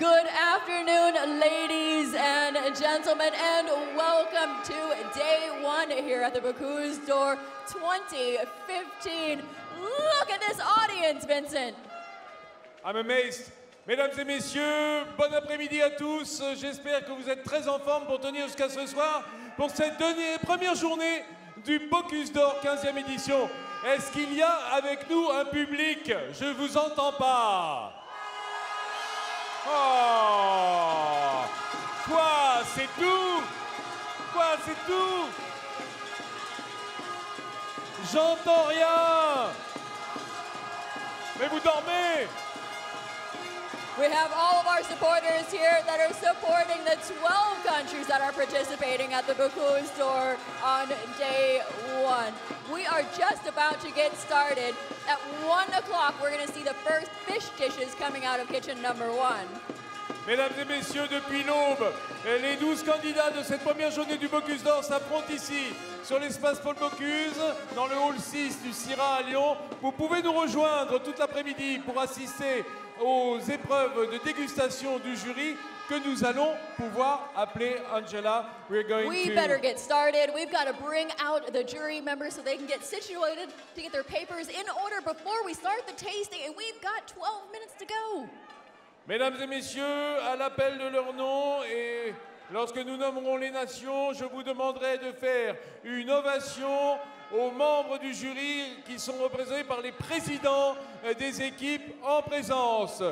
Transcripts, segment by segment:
Good afternoon, ladies and gentlemen, and welcome to day one here at the Bocuse d'Or 2015. Look at this audience, Vincent. I'm amazed. Mesdames et messieurs, bon après-midi à tous. J'espère que vous êtes très en forme pour tenir jusqu'à ce soir pour cette première journée du Bocuse d'Or 15e édition. Est-ce qu'il y a avec nous un public? Je ne vous entends pas. Oh! Quoi? C'est tout? Quoi? C'est tout? J'entends rien. Mais vous dormez? We have all of our supporters here that are supporting the 12 countries that are participating at the Bocuse d'Or on day one. We are just about to get started. At 1 o'clock, we're going to see the first fish dishes coming out of kitchen number one. Mesdames et messieurs, depuis l'aube, les 12 candidats de cette première journée du Bocuse d'Or s'affrontent ici, sur l'espace Paul Bocuse, dans le hall 6 du CIRA à Lyon. Vous pouvez nous rejoindre toute l'après-midi pour assister aux épreuves de dégustation du jury que nous allons pouvoir appeler Angela. We better get started. We've got to bring out the jury members so they can get situated to get their papers in order before we start the tasting, and we've got 12 minutes to go. Mesdames et messieurs, à l'appel de leur nom et lorsque nous nommerons les nations, je vous demanderai de faire une ovation aux membres du jury qui sont représentés par les présidents des équipes en présence.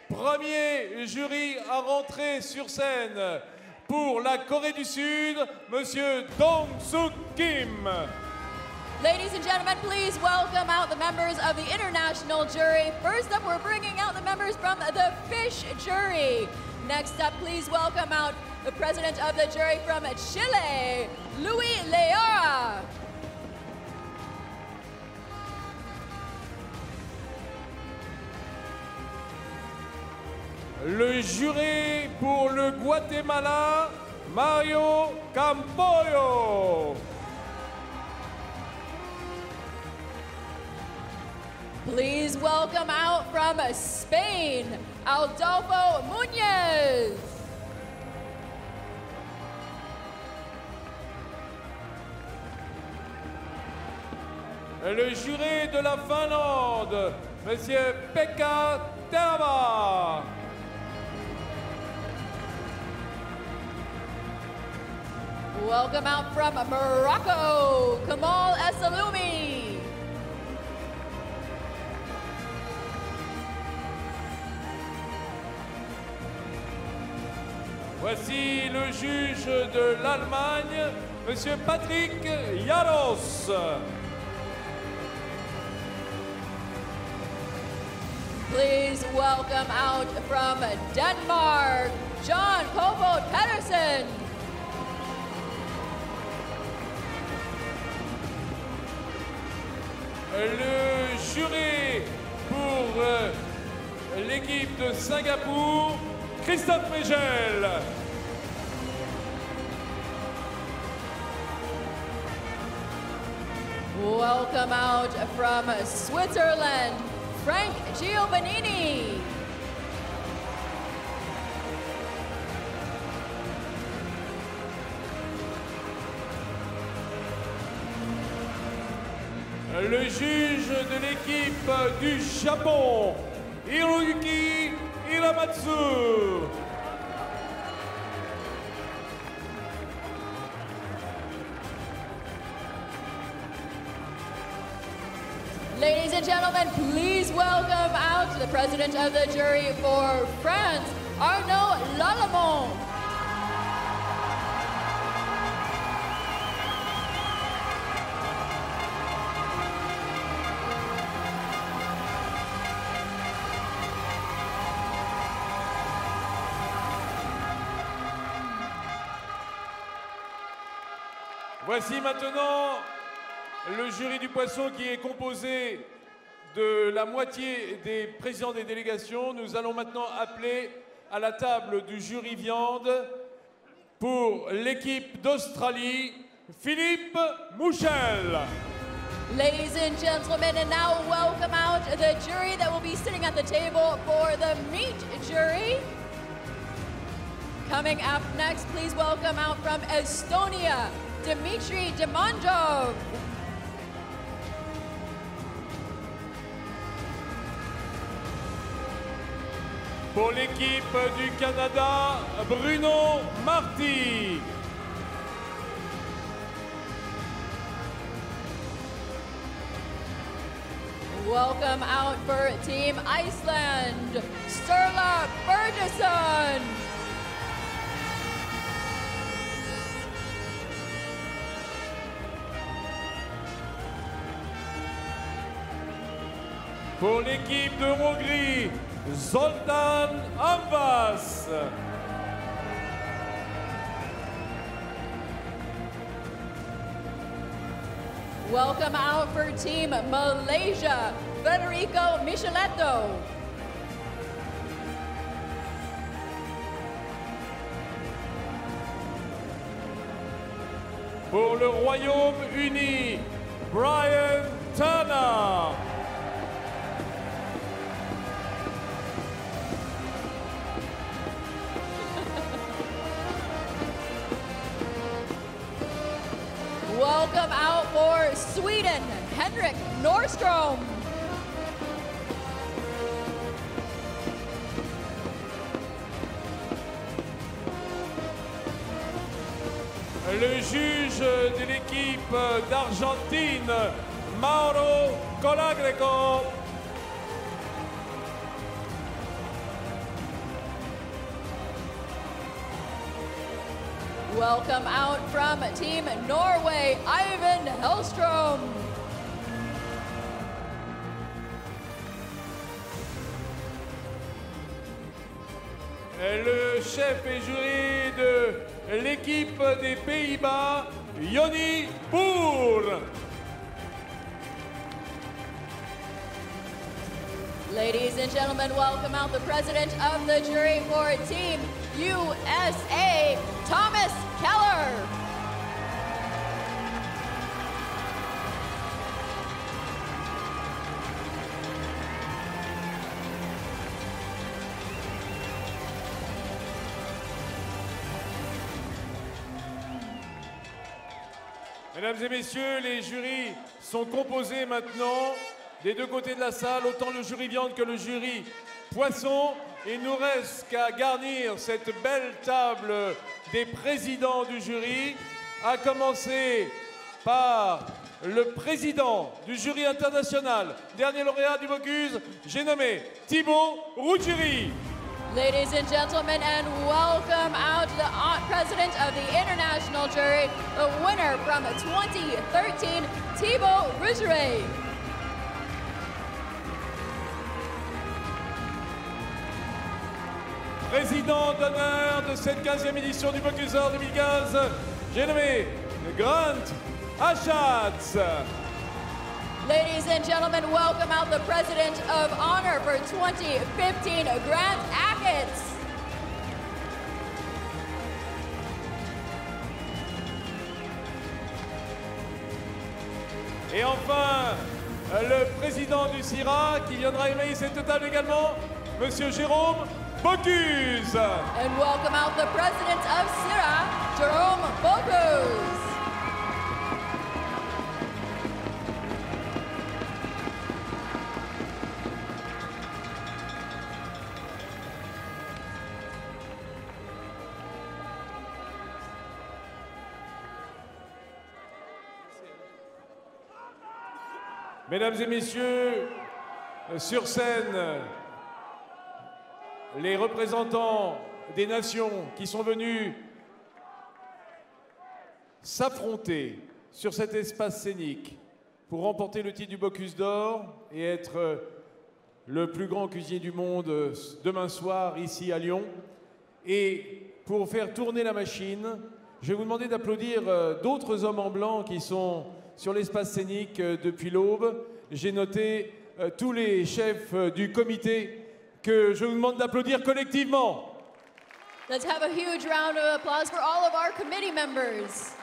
Premier jury à rentrer sur scène pour la Corée du Sud, Monsieur Dong-Suk Kim. Ladies and gentlemen, please welcome out the members of the international jury. First up, we're bringing out the members from the fish jury. Next up, please welcome out the president of the jury from Chile, Luis Leora. Le jury pour le Guatemala, Mario Campoyo. Please welcome out from Spain, Adolfo Muñez. Le jury de la Finlande, Monsieur Pekka Terva. Welcome out from Morocco, Kamal Essaloumi. Voici le juge de l'Allemagne, Monsieur Patrick Jaros. Please welcome out from Denmark, John Kofod Pedersen. Le jury pour l'équipe de Singapour, Christophe Mégel. Welcome out from Switzerland, Frank Giovannini. Le juge de l'équipe du Japon, Hiroyuki Hiramatsu. Ladies and gentlemen, please welcome out the president of the jury for France, Arnaud Lallemont. Voici maintenant le jury du poisson qui est composé de la moitié des présidents des délégations. Nous allons maintenant appeler à la table du jury viande pour l'équipe d'Australie, Philippe Mouchel. Ladies and gentlemen, and now welcome out the jury that will be sitting at the table for the meat jury. Coming up next, please welcome out from Estonia, Dmitry Demanjov. Pour l'équipe du Canada, Bruno Marty. Welcome out for Team Iceland, Sturla Bergesson. Pour l'équipe de Hongrie, Zoltán Amvász. Welcome out for Team Malaysia, Federico Micheletto. Pour le Royaume-Uni, Brian Turner. Welcome out for Sweden, Henrik Norrstrom. Le juge de l'équipe d'Argentine, Mauro Colagreco. Welcome out from Team Norway, Ivan Hellstrom. Le chef et juré de l'équipe des Pays-Bas, Yoni Boer. Ladies and gentlemen, welcome out the president of the jury for Team USA, Thomas Keller. Mesdames et messieurs, les jurys sont composés maintenant des deux côtés de la salle, autant le jury viande que le jury poisson. Il nous reste qu'à garnir cette belle table des présidents du jury, à commencer par le président du jury international, dernier lauréat du Bocuse, j'ai nommé Thibaut Ruggieri. Ladies and gentlemen, and welcome out the president of the international jury, the winner from 2013, Thibaut Ruggieri. Président d'honneur de cette 15e édition du Bocuse d'Or 2015, j'ai nommé Grant Achatz. Ladies and gentlemen, welcome out the president of honor for 2015, Grant Achatz. Et enfin, le président du CIRA qui viendra émailler cette table également, Monsieur Jérôme Bocuse. And welcome out the president of CIRA, Jerome Bocuse. Mesdames et messieurs, sur scène, les représentants des nations qui sont venus s'affronter sur cet espace scénique pour remporter le titre du Bocuse d'Or et être le plus grand cuisinier du monde demain soir ici à Lyon. Et pour faire tourner la machine, je vais vous demander d'applaudir d'autres hommes en blanc qui sont sur l'espace scénique depuis l'aube. J'ai noté tous les chefs du comité que je vous demande d'applaudir collectivement. Let's have a huge round of applause for all of our committee members.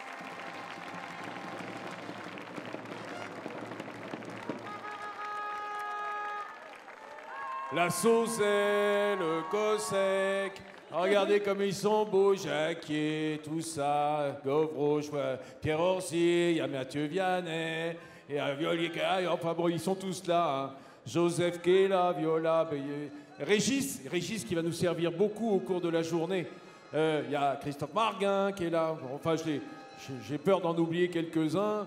La saucelle, le cossec, Regardez comme ils sont beaux, Jacquier, tout ça, Gavroche, Pierre Orsi, il y a Mathieu Vianney, et Violi, enfin bon, ils sont tous là. Hein. Joseph qui est là, Viola, Régis qui va nous servir beaucoup au cours de la journée. Il y a Christophe Marguin qui est là. Enfin, j'ai peur d'en oublier quelques-uns.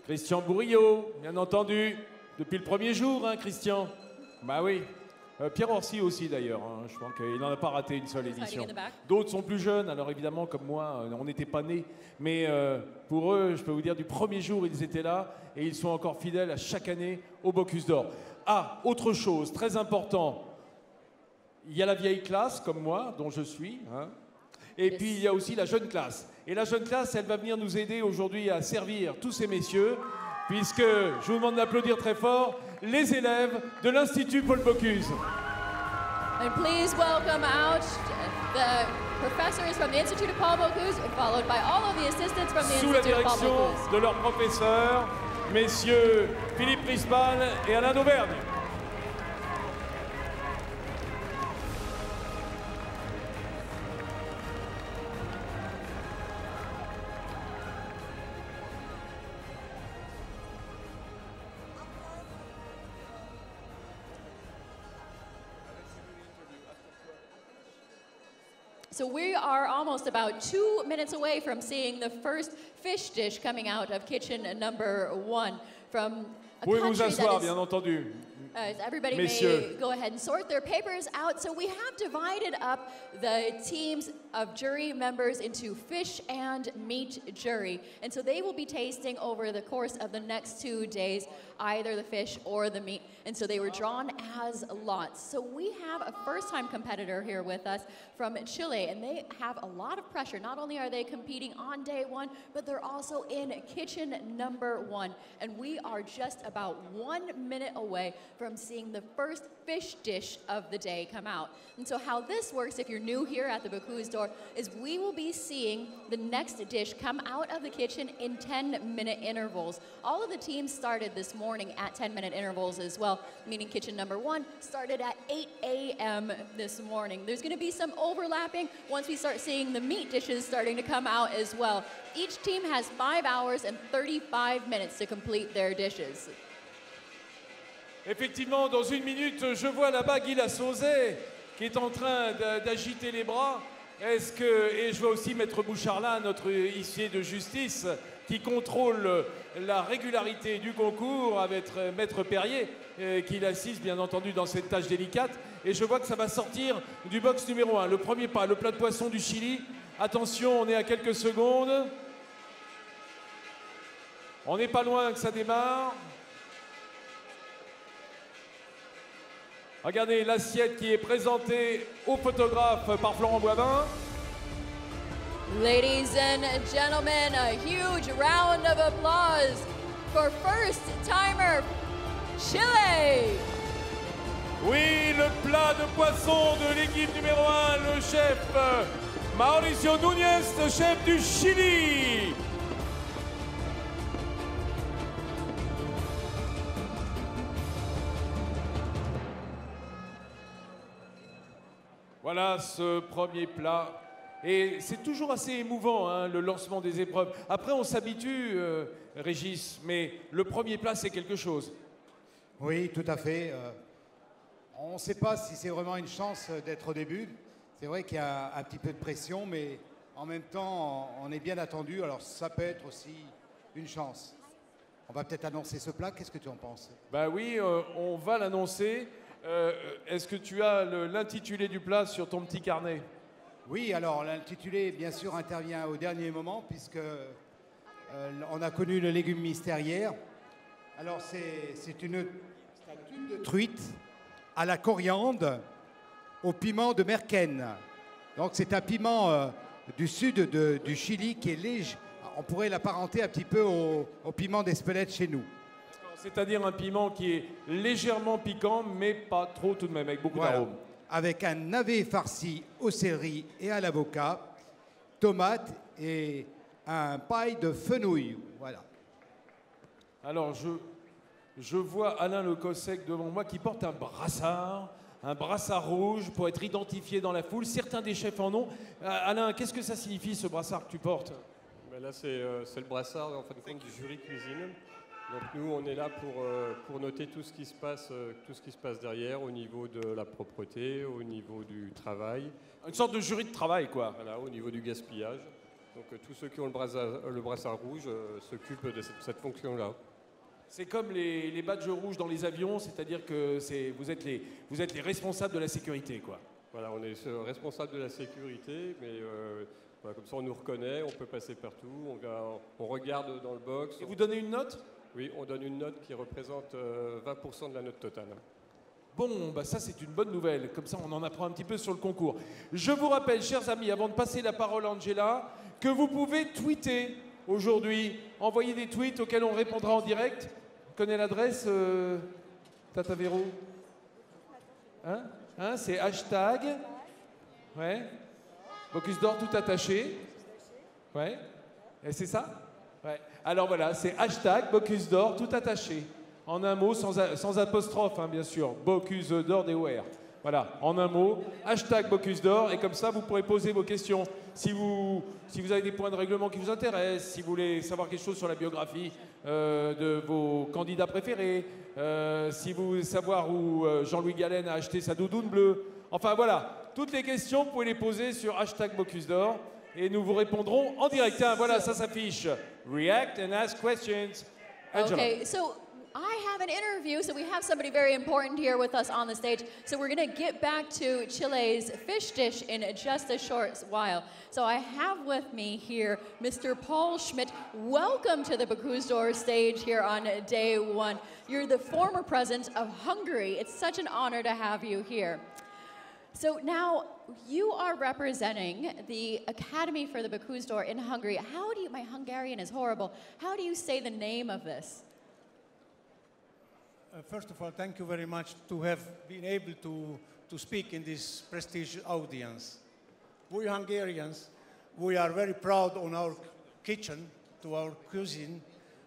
Christian Bourriot, bien entendu, depuis le premier jour, hein, Christian. Bah oui. Pierre Orsi aussi d'ailleurs, hein. Je pense qu'il n'en a pas raté une seule édition. D'autres sont plus jeunes, alors évidemment comme moi, on n'était pas nés. Mais pour eux, je peux vous dire, du premier jour, ils étaient là et ils sont encore fidèles à chaque année au Bocuse d'Or. Ah, autre chose, très important, il y a la vieille classe comme moi, dont je suis, hein. Et puis il y a aussi la jeune classe. Et la jeune classe, elle va venir nous aider aujourd'hui à servir tous ces messieurs, puisque, je vous demande d'applaudir très fort, les élèves de l'Institut Paul Bocuse. And please welcome out the professors from the Institute of Paul Bocuse, followed by all of the assistants from the Sous la Institute of Paul direction Bocuse. de leurs professeurs, messieurs Philippe Rispan et Alain Dauvergne. So we are almost about 2 minutes away from seeing the first fish dish coming out of kitchen number 1 from a Pouvez vous country asseoir, that is... bien entendu. Everybody Messieurs. may go ahead and sort their papers out. So we have divided up the teams of jury members into fish and meat jury. And so they will be tasting over the course of the next 2 days, either the fish or the meat. And so they were drawn as lots. So we have a first-time competitor here with us from Chile, and they have a lot of pressure. Not only are they competing on day 1, but they're also in kitchen number 1. And we are just about 1 minute away from seeing the first fish dish of the day come out. And so how this works, if you're new here at the Bocuse d'Or, is we will be seeing the next dish come out of the kitchen in 10-minute intervals. All of the teams started this morning at 10-minute intervals as well, meaning kitchen number 1 started at 8 a.m. this morning. There's going to be some overlapping once we start seeing the meat dishes starting to come out as well. Each team has 5 hours and 35 minutes to complete their dishes. Effectivement, dans 1 minute, je vois là-bas Guy Lassauzet qui est en train d'agiter les bras. Et je vois aussi Maître Boucharlin, notre huissier de justice, qui contrôle la régularité du concours avec Maître Perrier, qui l'assiste bien entendu dans cette tâche délicate. Et je vois que ça va sortir du box numéro 1. Le premier pas, le plat de poisson du Chili. Attention, on est à quelques secondes. On n'est pas loin que ça démarre. Regardez l'assiette qui est présentée au photographe par Florent Boivin. Ladies and gentlemen, a huge round of applause for first timer Chile. Oui, le plat de poisson de l'équipe numéro 1, le chef Mauricio Núñez, le chef du Chili. Voilà ce premier plat. Et c'est toujours assez émouvant, hein, le lancement des épreuves. Après, on s'habitue, Régis, mais le premier plat, c'est quelque chose. Oui, tout à fait. On ne sait pas si c'est vraiment une chance d'être au début. C'est vrai qu'il y a un petit peu de pression, mais en même temps, on est bien attendu. Alors, ça peut être aussi une chance. On va peut-être annoncer ce plat. Qu'est-ce que tu en penses? Ben oui, on va l'annoncer. Est-ce que tu as l'intitulé du plat sur ton petit carnet? Oui, alors l'intitulé, bien sûr, intervient au dernier moment, puisque on a connu le légume mystère hier. Alors, c'est un tube de truite à la coriandre au piment de Merken. Donc, c'est un piment du sud du Chili qui est léger. On pourrait l'apparenter un petit peu au piment d'Espelette chez nous. C'est-à-dire un piment qui est légèrement piquant, mais pas trop tout de même, avec beaucoup d'arômes. Avec un navet farci au céleri et à l'avocat, tomates et un paille de fenouil. Voilà. Alors, je vois Alain Le Cossec devant moi qui porte un brassard un brassard rouge pour être identifié dans la foule. Certains des chefs en ont. Alain, qu'est-ce que ça signifie ce brassard que tu portes? Ben là, c'est le brassard en fin de compte du jury cuisine. Donc nous, on est là pour noter tout ce qui se passe derrière, au niveau de la propreté, au niveau du travail. Une sorte de jury de travail, quoi. Voilà, au niveau du gaspillage. Donc tous ceux qui ont le brassard rouge s'occupent de cette fonction-là. C'est comme les badges rouges dans les avions, c'est-à-dire que vous êtes les responsables de la sécurité, quoi. Voilà, on est responsable de la sécurité, mais voilà, comme ça on nous reconnaît, on peut passer partout, on regarde dans le box. Et vous donnez une note? Oui, on donne une note qui représente 20% de la note totale. Bon, bah ça c'est une bonne nouvelle, comme ça on en apprend un petit peu sur le concours. Je vous rappelle, chers amis, avant de passer la parole à Angela, que vous pouvez tweeter aujourd'hui, envoyer des tweets auxquels on répondra en direct. Vous connaissez l'adresse, Tata Véro? Hein, c'est hashtag, ouais, Bocuse d'Or tout attaché, ouais, et c'est ça? Ouais. Alors voilà, c'est hashtag Bocuse d'Or tout attaché. En un mot, sans apostrophe, hein, bien sûr. Bocuse d'Or des Ware. Voilà, en un mot, hashtag Bocuse d'Or, et comme ça, vous pourrez poser vos questions. Si vous avez des points de règlement qui vous intéressent, si vous voulez savoir quelque chose sur la biographie de vos candidats préférés, si vous voulez savoir où Jean-Louis Galen a acheté sa doudoune bleue. Enfin voilà, toutes les questions, vous pouvez les poser sur hashtag Bocuse d'Or, et nous vous répondrons en direct. Hein, voilà, ça s'affiche. React and ask questions. Angela. Okay, so I have an interview, so we have somebody very important here with us on the stage. So we're going to get back to Chile's fish dish in just a short while. So I have with me here Mr. Paul Schmidt. Welcome to the Bocuse d'Or stage here on day one. You're the former president of Hungary. It's such an honor to have you here. So now you are representing the Academy for the Bocuse d'Or in Hungary. How do you, my Hungarian is horrible, how do you say the name of this? First of all, thank you very much to have been able to speak in this prestigious audience. We Hungarians, we are very proud on our kitchen, to our cuisine,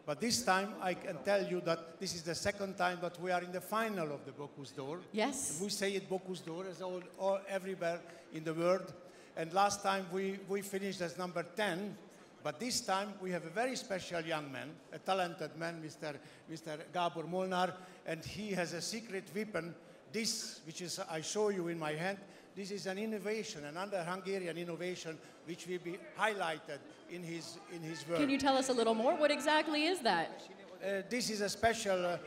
but this time I can tell you that this is the second time that we are in the final of the Bocuse d'Or. Yes. We say it Bocuse d'Or as all everywhere in the world, and last time we finished as number 10. But this time we have a very special young man, a talented man, Mr. Gábor Molnár, and he has a secret weapon. This, which is I show you in my hand, this is an innovation, another Hungarian innovation, which will be highlighted in his work. Can you tell us a little more? What exactly is that? This is a special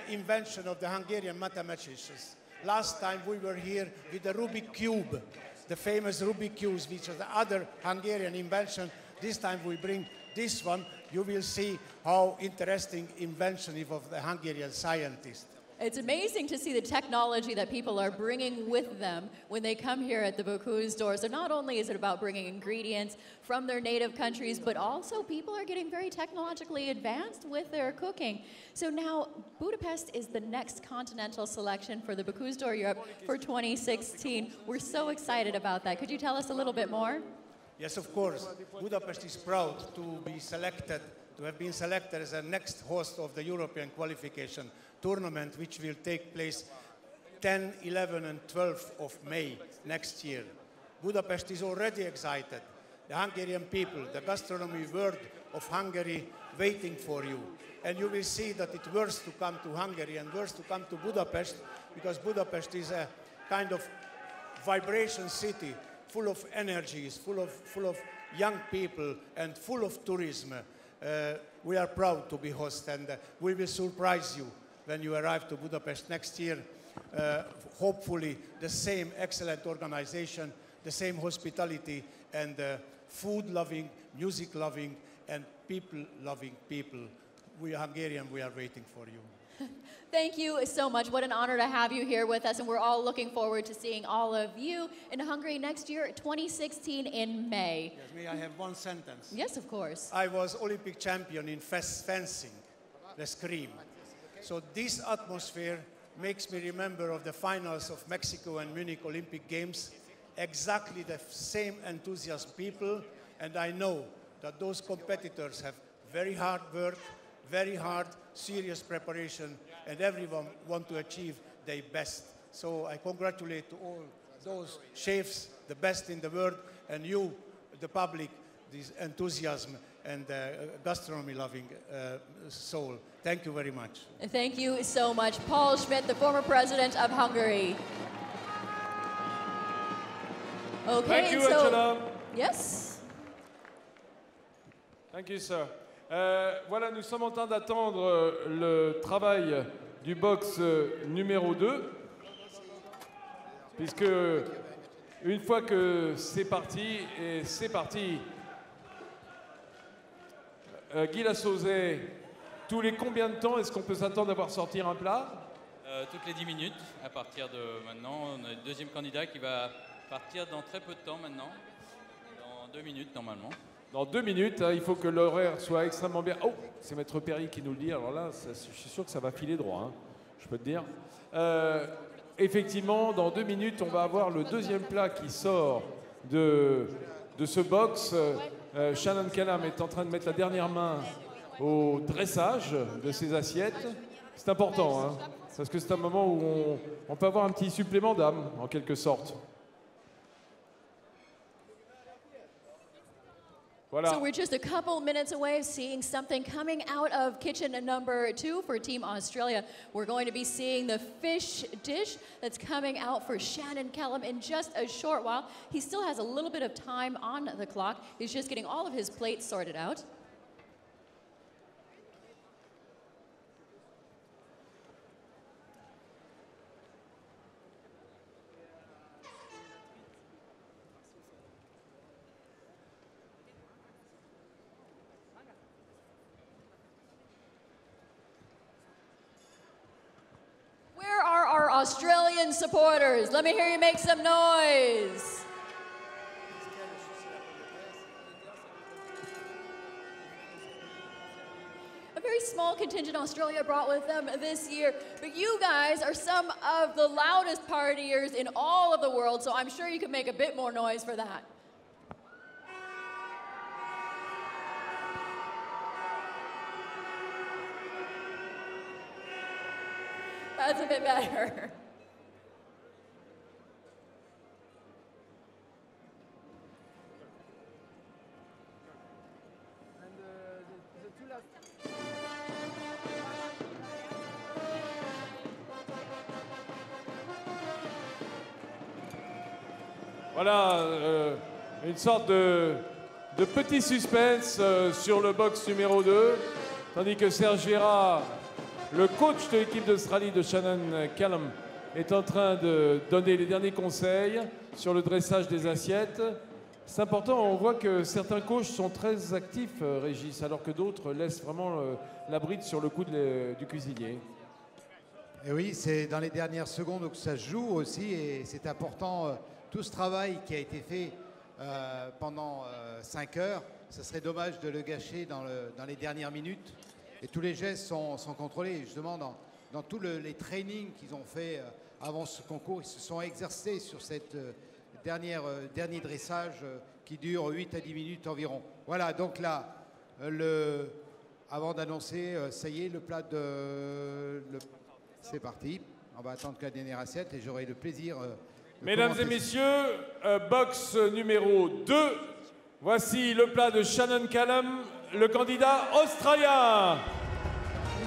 invention of the Hungarian mathematicians. Last time we were here with the Rubik Cube, the famous Rubik Cubes, which is the other Hungarian invention. This time we bring this one. You will see how interesting invention of the Hungarian scientist. It's amazing to see the technology that people are bringing with them when they come here at the Bocuse d'Or. So not only is it about bringing ingredients from their native countries, but also people are getting very technologically advanced with their cooking. So now Budapest is the next continental selection for the Bocuse d'Or Europe for 2016. We're so excited about that. Could you tell us a little bit more? Yes, of course. Budapest is proud to be selected, to have been selected as the next host of the European qualification tournament, which will take place 10, 11, and 12 of May next year. Budapest is already excited. The Hungarian people, the gastronomy world of Hungary, waiting for you. And you will see that it's worth to come to Hungary and worth to come to Budapest, because Budapest is a kind of vibration city, full of energies, full of young people, and full of tourism. We are proud to be host, and we will surprise you when you arrive to Budapest next year. Hopefully the same excellent organization, the same hospitality, and food-loving, music-loving, and people-loving people. We Hungarian, we are waiting for you. Thank you so much. What an honor to have you here with us, and we're all looking forward to seeing all of you in Hungary next year, 2016 in May. Yes, may I have one sentence? Yes, of course. I was Olympic champion in fencing, the scream. So this atmosphere makes me remember of the finals of Mexico and Munich Olympic Games, exactly the same enthusiasm people, and I know that those competitors have very hard work, very hard, serious preparation, and everyone want to achieve their best. So I congratulate to all those chefs, the best in the world, and you, the public, this enthusiasm and gastronomy-loving soul. Thank you very much. Thank you so much. Paul Schmidt, the former president of Hungary. Okay, Thank you, so Angela. yes. Thank you, sir. Voilà, nous sommes en train d'attendre le travail du box numéro 2, puisque une fois que c'est parti, et c'est parti, Guy Lassauzet, tous les combien de temps est-ce qu'on peut s'attendre à voir sortir un plat? Toutes les 10 minutes, à partir de maintenant. On a le deuxième candidat qui va partir dans très peu de temps maintenant, dans 2 minutes normalement. Dans 2 minutes, hein, il faut que l'horaire soit extrêmement bien. Oh, c'est Maître Perry qui nous le dit. Alors là, je suis sûr que ça va filer droit, hein, je peux te dire. Effectivement, dans 2 minutes, on va avoir le deuxième plat qui sort de ce box. Shannon Callum est en train de mettre la dernière main au dressage de ses assiettes. C'est important, hein, parce que c'est un moment où on peut avoir un petit supplément d'âme, en quelque sorte. Voilà. So we're just a couple minutes away of seeing something coming out of kitchen number 2 for Team Australia. We're going to be seeing the fish dish that's coming out for Shannon Callum in just a short while. He still has a little bit of time on the clock. He's just getting all of his plates sorted out. Where are our Australian supporters? Let me hear you make some noise. A very small contingent Australia brought with them this year, but you guys are some of the loudest partiers in all of the world, so I'm sure you could make a bit more noise for that. That's a bit better. Voilà, une sorte de petit suspense sur le box numéro 2, tandis que Serge Vieira, le coach de l'équipe d'Australie de Shannon Callum, est en train de donner les derniers conseils sur le dressage des assiettes. C'est important, on voit que certains coachs sont très actifs, Régis, alors que d'autres laissent vraiment la bride sur le cou du cuisinier. Et oui, c'est dans les dernières secondes que ça se joue aussi, et c'est important, tout ce travail qui a été fait pendant 5 heures, ce serait dommage de le gâcher dans les dernières minutes. Et tous les gestes sont contrôlés. Justement, dans tous les trainings qu'ils ont fait avant ce concours, ils se sont exercés sur cette dernier dressage qui dure 8 à 10 minutes environ. Voilà, donc là, avant d'annoncer, ça y est, le plat c'est parti. On va attendre que la dernière assiette et j'aurai le plaisir... Mesdames et messieurs, box numéro 2, voici le plat de Shannon Callum, le candidat australien.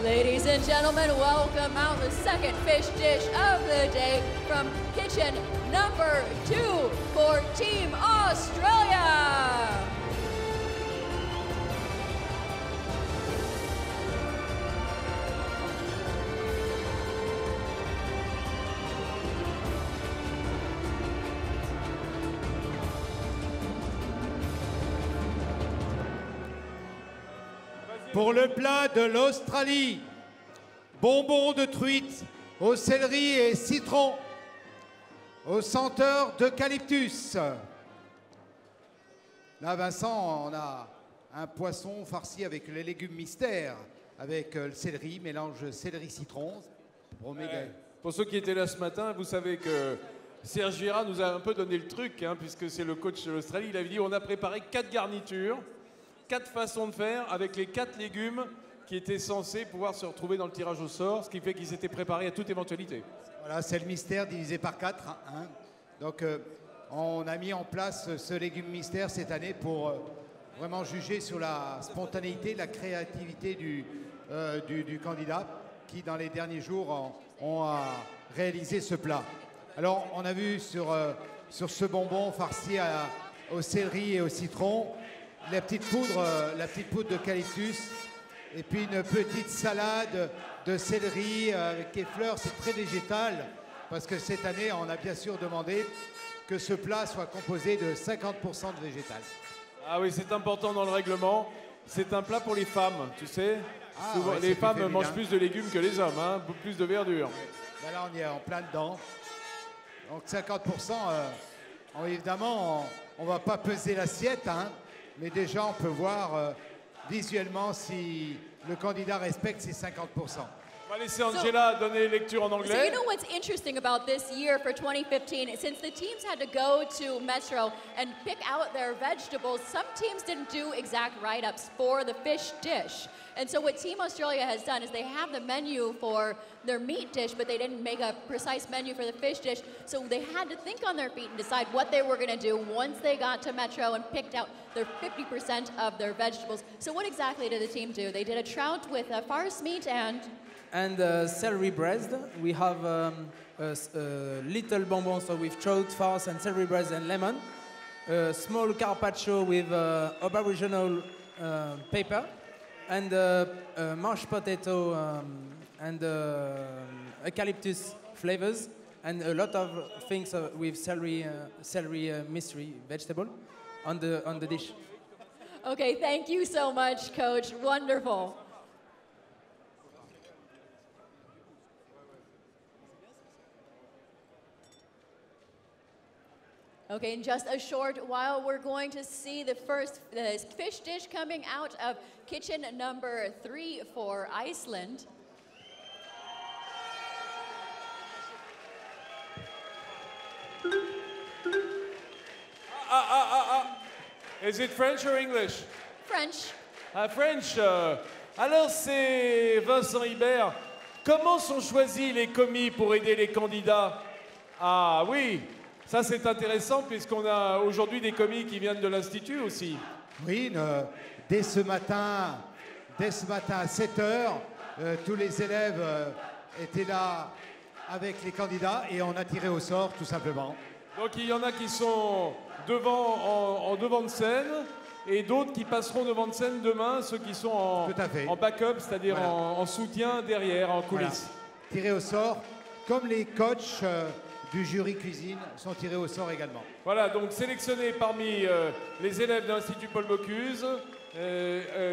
Ladies and gentlemen, welcome out the second fish dish of the day from kitchen number 2 for Team Australia. Pour le plat de l'Australie, bonbons de truite au céleri et citron, aux senteurs d'eucalyptus. Là, Vincent, on a un poisson farci avec les légumes mystères, avec le céleri, mélange céleri-citron. Pour ceux qui étaient là ce matin, vous savez que Serge Vieira nous a un peu donné le truc, hein, puisque c'est le coach de l'Australie. Il avait dit on a préparé 4 garnitures, 4 façons de faire avec les 4 légumes qui étaient censés pouvoir se retrouver dans le tirage au sort, ce qui fait qu'ils étaient préparés à toute éventualité. Voilà, c'est le mystère divisé par 4. Hein. Donc, on a mis en place ce légume mystère cette année pour vraiment juger sur la spontanéité, la créativité du candidat qui, dans les derniers jours, ont réalisé ce plat. Alors, on a vu sur ce bonbon farci au céleri et au citron, la petite poudre d'eucalyptus, et puis une petite salade de céleri avec les fleurs. C'est très végétal, parce que cette année, on a bien sûr demandé que ce plat soit composé de 50% de végétal. Ah oui, c'est important dans le règlement. C'est un plat pour les femmes, tu sais. Ah, souvent, ouais, les femmes féminin. mangent plus de légumes que les hommes, hein, plus de verdure. Ben là, on est en plein dedans. Donc 50%, évidemment, on ne va pas peser l'assiette, hein, mais déjà, on peut voir visuellement si le candidat respecte ses 50%. On va laisser Angela donner lecture en So anglais. you know what's interesting about this year for 2015, since the teams had to go to Metro and pick out their vegetables, some teams didn't do exact write-ups for the fish dish. And so what Team Australia has done is they have the menu for their meat dish, but they didn't make a precise menu for the fish dish. So they had to think on their feet and decide what they were going to do once they got to Metro and picked out their 50% of their vegetables. So what exactly did the team do? They did a trout with farce meat and celery breast. We have little bonbons so with trout, farce, and celery breast and lemon. A small carpaccio with Aboriginal pepper, and mashed potato and eucalyptus flavors, and a lot of things with celery mystery vegetable on the dish. Okay, thank you so much, Coach. Wonderful. Okay, in just a short while, we're going to see the fish dish coming out of kitchen number 3 for Iceland. Is it French or English? French. French. Alors c'est Vincent Hibert. Comment sont choisis les commis pour aider les candidats? Ah oui, ça c'est intéressant puisqu'on a aujourd'hui des commis qui viennent de l'Institut aussi. Oui, dès ce matin à 7 heures, tous les élèves étaient là avec les candidats et on a tiré au sort tout simplement. Donc il y en a qui sont en devant de scène et d'autres qui passeront devant de scène demain, ceux qui sont en backup, c'est-à-dire Voilà. en soutien derrière, en coulisses. Voilà. Tirés au sort, comme les coachs du jury cuisine sont tirés au sort également. Voilà, donc sélectionnés parmi les élèves de l'Institut Paul Bocuse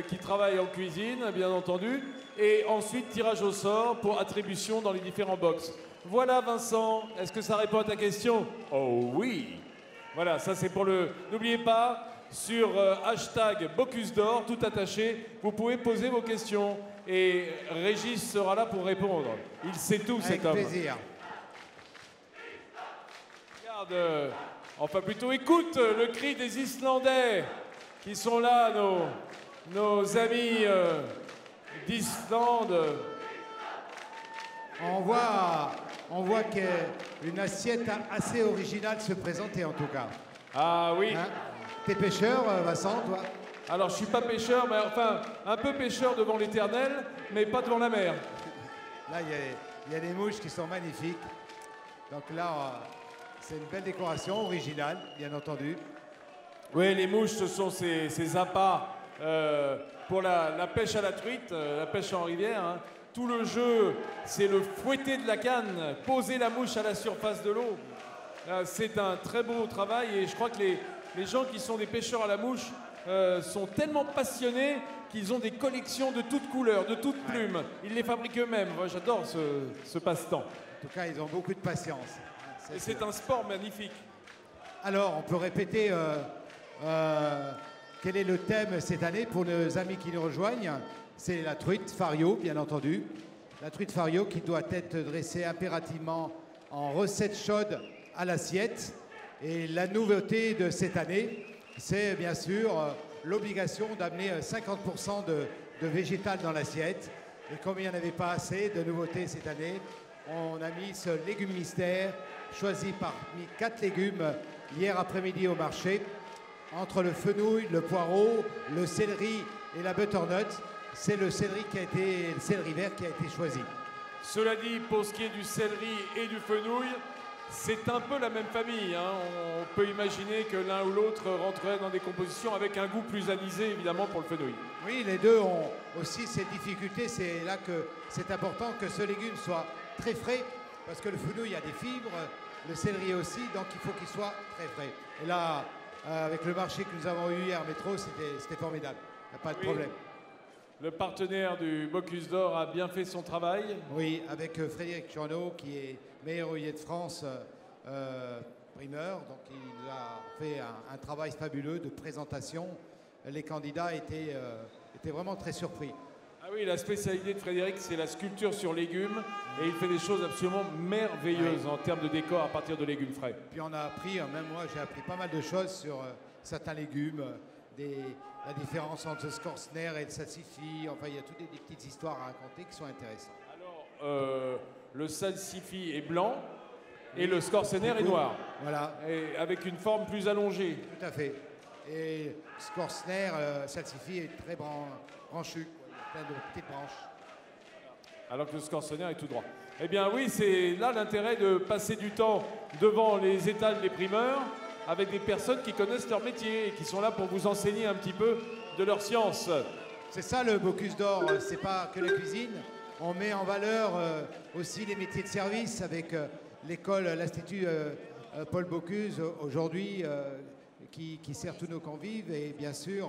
qui travaillent en cuisine, bien entendu, et ensuite tirage au sort pour attribution dans les différents box. Voilà Vincent, est-ce que ça répond à ta question? Oh oui. Voilà, ça c'est pour le... N'oubliez pas, sur hashtag Bocuse d'Or, tout attaché, vous pouvez poser vos questions et Régis sera là pour répondre. Il sait tout cet homme. Avec plaisir. Regarde, enfin plutôt écoute le cri des Islandais qui sont là, nos amis d'Islande. On voit qu'une assiette assez originale se présentait en tout cas. Ah oui. Hein? T'es pêcheur, Vincent, toi? Alors je suis pas pêcheur, mais enfin un peu pêcheur devant l'Éternel, mais pas devant la mer. Là, il y a des mouches qui sont magnifiques. Donc là, c'est une belle décoration originale, bien entendu. Oui, les mouches, ce sont ces appâts pour la pêche à la truite, la pêche en rivière. Hein. Tout le jeu, c'est le fouetter de la canne, poser la mouche à la surface de l'eau. C'est un très beau travail et je crois que les gens qui sont des pêcheurs à la mouche sont tellement passionnés qu'ils ont des collections de toutes couleurs, de toutes plumes. Ils les fabriquent eux-mêmes. Moi, j'adore ce passe-temps. En tout cas, ils ont beaucoup de patience. Et c'est un sport magnifique. Alors, on peut répéter quel est le thème cette année pour nos amis qui nous rejoignent. C'est la truite Fario, bien entendu. La truite Fario qui doit être dressée impérativement en recette chaude à l'assiette. Et la nouveauté de cette année, c'est bien sûr l'obligation d'amener 50% de végétal dans l'assiette. Et comme il n'y en avait pas assez de nouveautés cette année, on a mis ce légume mystère choisi parmi 4 légumes hier après-midi au marché. Entre le fenouil, le poireau, le céleri et la butternut, c'est le céleri vert qui a été choisi. Cela dit, pour ce qui est du céleri et du fenouil, c'est un peu la même famille, hein. On peut imaginer que l'un ou l'autre rentrerait dans des compositions avec un goût plus anisé, évidemment, pour le fenouil. Oui, les deux ont aussi ces difficultés. C'est là que c'est important que ce légume soit très frais, parce que le fenouil a des fibres, le céleri aussi, donc il faut qu'il soit très frais. Et là, avec le marché que nous avons eu hier à Métro, c'était formidable. Il n'y a pas de problème. Le partenaire du Bocuse d'Or a bien fait son travail. Oui, avec Frédéric Journeau, qui est meilleur oeillier de France primeur. Donc il a fait un travail fabuleux de présentation. Les candidats étaient vraiment très surpris. Ah oui, la spécialité de Frédéric, c'est la sculpture sur légumes. Et il fait des choses absolument merveilleuses en termes de décor à partir de légumes frais. Puis on a appris, même moi j'ai appris pas mal de choses sur certains légumes, la différence entre le Scorsner et le salsifis. Enfin, il y a toutes des petites histoires à raconter qui sont intéressantes. Alors, le salsifis est blanc et le Scorsner est noir. Voilà. Et avec une forme plus allongée. Tout à fait. Et Scorsner, salsifis est très branchu, plein de petites branches. Alors que le Scorsner est tout droit. Eh bien oui, c'est là l'intérêt de passer du temps devant les étals des primeurs avec des personnes qui connaissent leur métier et qui sont là pour vous enseigner un petit peu de leur science. C'est ça le Bocuse d'Or, c'est pas que la cuisine. On met en valeur aussi les métiers de service avec l'école, l'Institut Paul Bocuse aujourd'hui qui sert tous nos convives. Et bien sûr,